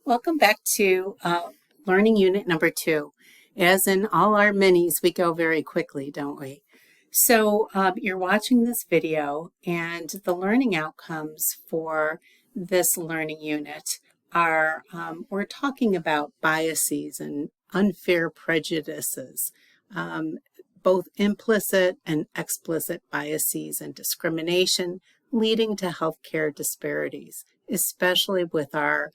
Welcome back to Learning Unit number 2. As in all our minis, we go very quickly, don't we? So you're watching this video, and the learning outcomes for this learning unit are, we're talking about biases and unfair prejudices, both implicit and explicit biases and discrimination leading to healthcare disparities, especially with our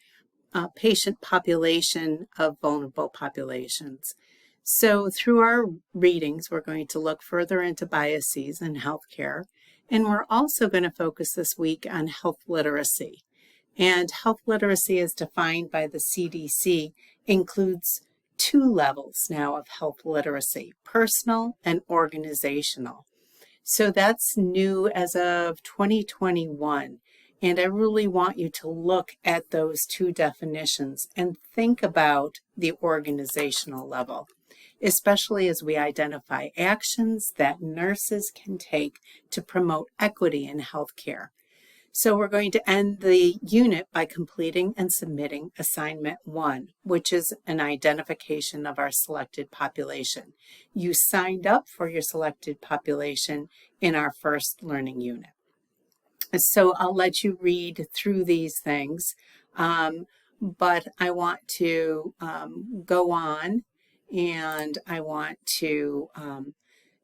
patient population of vulnerable populations. So through our readings, we're going to look further into biases in healthcare, and we're also going to focus this week on health literacy. And health literacy, as defined by the CDC, includes 2 levels now of health literacy: personal and organizational. So that's new as of 2021. And I really want you to look at those 2 definitions and think about the organizational level, especially as we identify actions that nurses can take to promote equity in healthcare. So we're going to end the unit by completing and submitting assignment 1, which is an identification of our selected population. You signed up for your selected population in our first learning unit. So I'll let you read through these things, but I want to go on, and I want to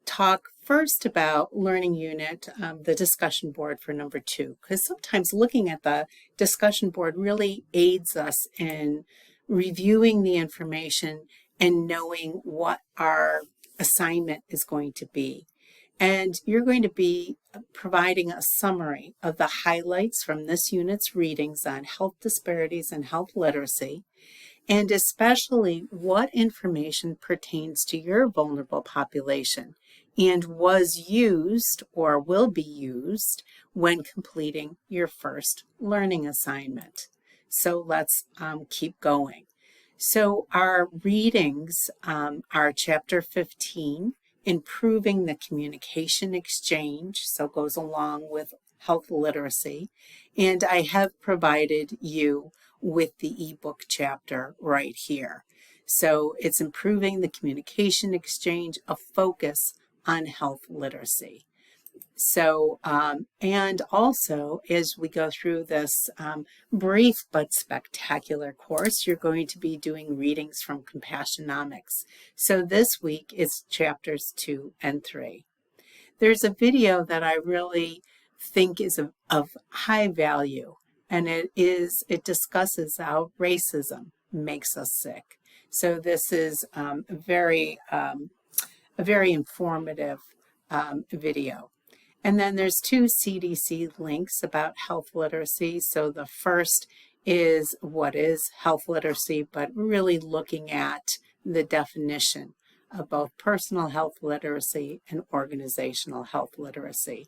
talk first about learning unit, the discussion board for number 2, because sometimes looking at the discussion board really aids us in reviewing the information and knowing what our assignment is going to be. And you're going to be providing a summary of the highlights from this unit's readings on health disparities and health literacy, and especially what information pertains to your vulnerable population and was used or will be used when completing your first learning assignment. So let's keep going. So our readings are Chapter 15, Improving the Communication Exchange, so it goes along with health literacy, and I have provided you with the ebook chapter right here. So it's Improving the Communication Exchange, a focus on health literacy. So, and also as we go through this brief but spectacular course, you're going to be doing readings from Compassionomics. So this week is chapters 2 and 3. There's a video that I really think is of high value, and it discusses how racism makes us sick. So this is a very informative video. And then there's 2 CDC links about health literacy. So the first is what is health literacy, but really looking at the definition of both personal health literacy and organizational health literacy,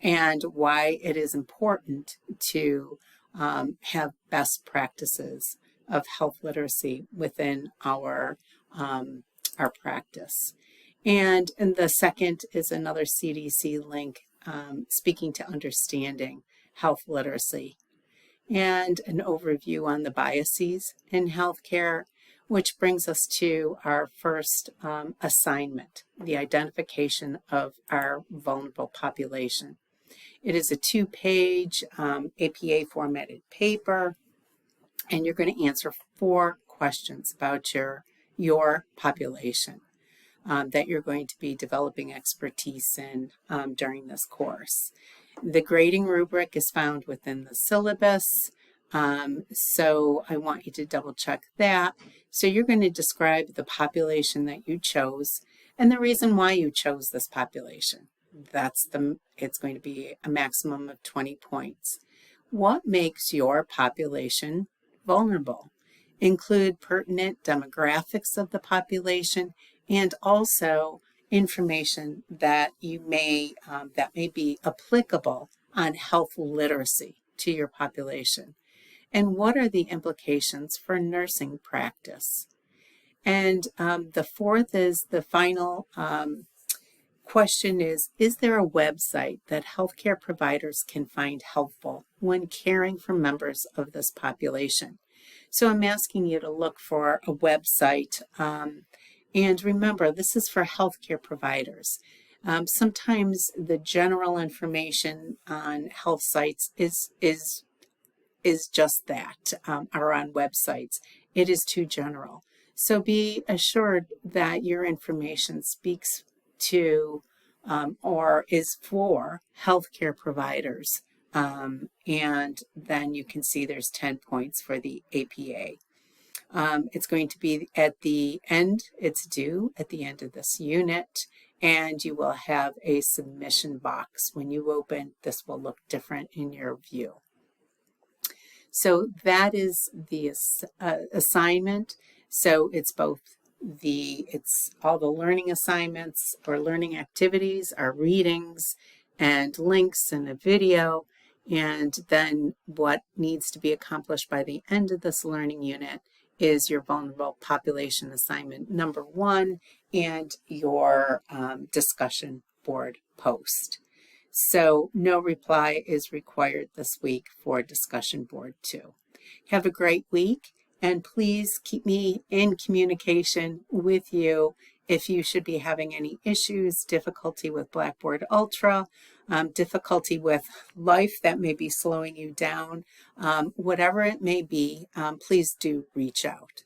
and why it is important to have best practices of health literacy within our practice. And the second is another CDC link speaking to understanding health literacy, and an overview on the biases in healthcare, which brings us to our first assignment, the identification of our vulnerable population. It is a 2-page APA formatted paper, and you're going to answer 4 questions about your population that you're going to be developing expertise in during this course. The grading rubric is found within the syllabus, so I want you to double check that. So you're going to describe the population that you chose and the reason why you chose this population. It's going to be a maximum of 20 points. What makes your population vulnerable? Include pertinent demographics of the population and also information that may be applicable on health literacy to your population. And what are the implications for nursing practice? And the fourth is the final question is there a website that healthcare providers can find helpful when caring for members of this population? So I'm asking you to look for a website. And remember, this is for healthcare providers. Sometimes the general information on health sites is just that, or on websites. It is too general. So be assured that your information speaks to or is for healthcare providers. And then you can see there's 10 points for the APA. It's going to be at the end, it's due at the end of this unit, and you will have a submission box. When you open, this will look different in your view. So that is the assignment. So it's both it's all the learning assignments or learning activities, our readings and links and a video, and then what needs to be accomplished by the end of this learning unit is your vulnerable population assignment number 1 and your discussion board post. So no reply is required this week for discussion board 2. Have a great week, and please keep me in communication with you if you should be having any issues, difficulty with Blackboard Ultra, difficulty with life that may be slowing you down, whatever it may be, please do reach out.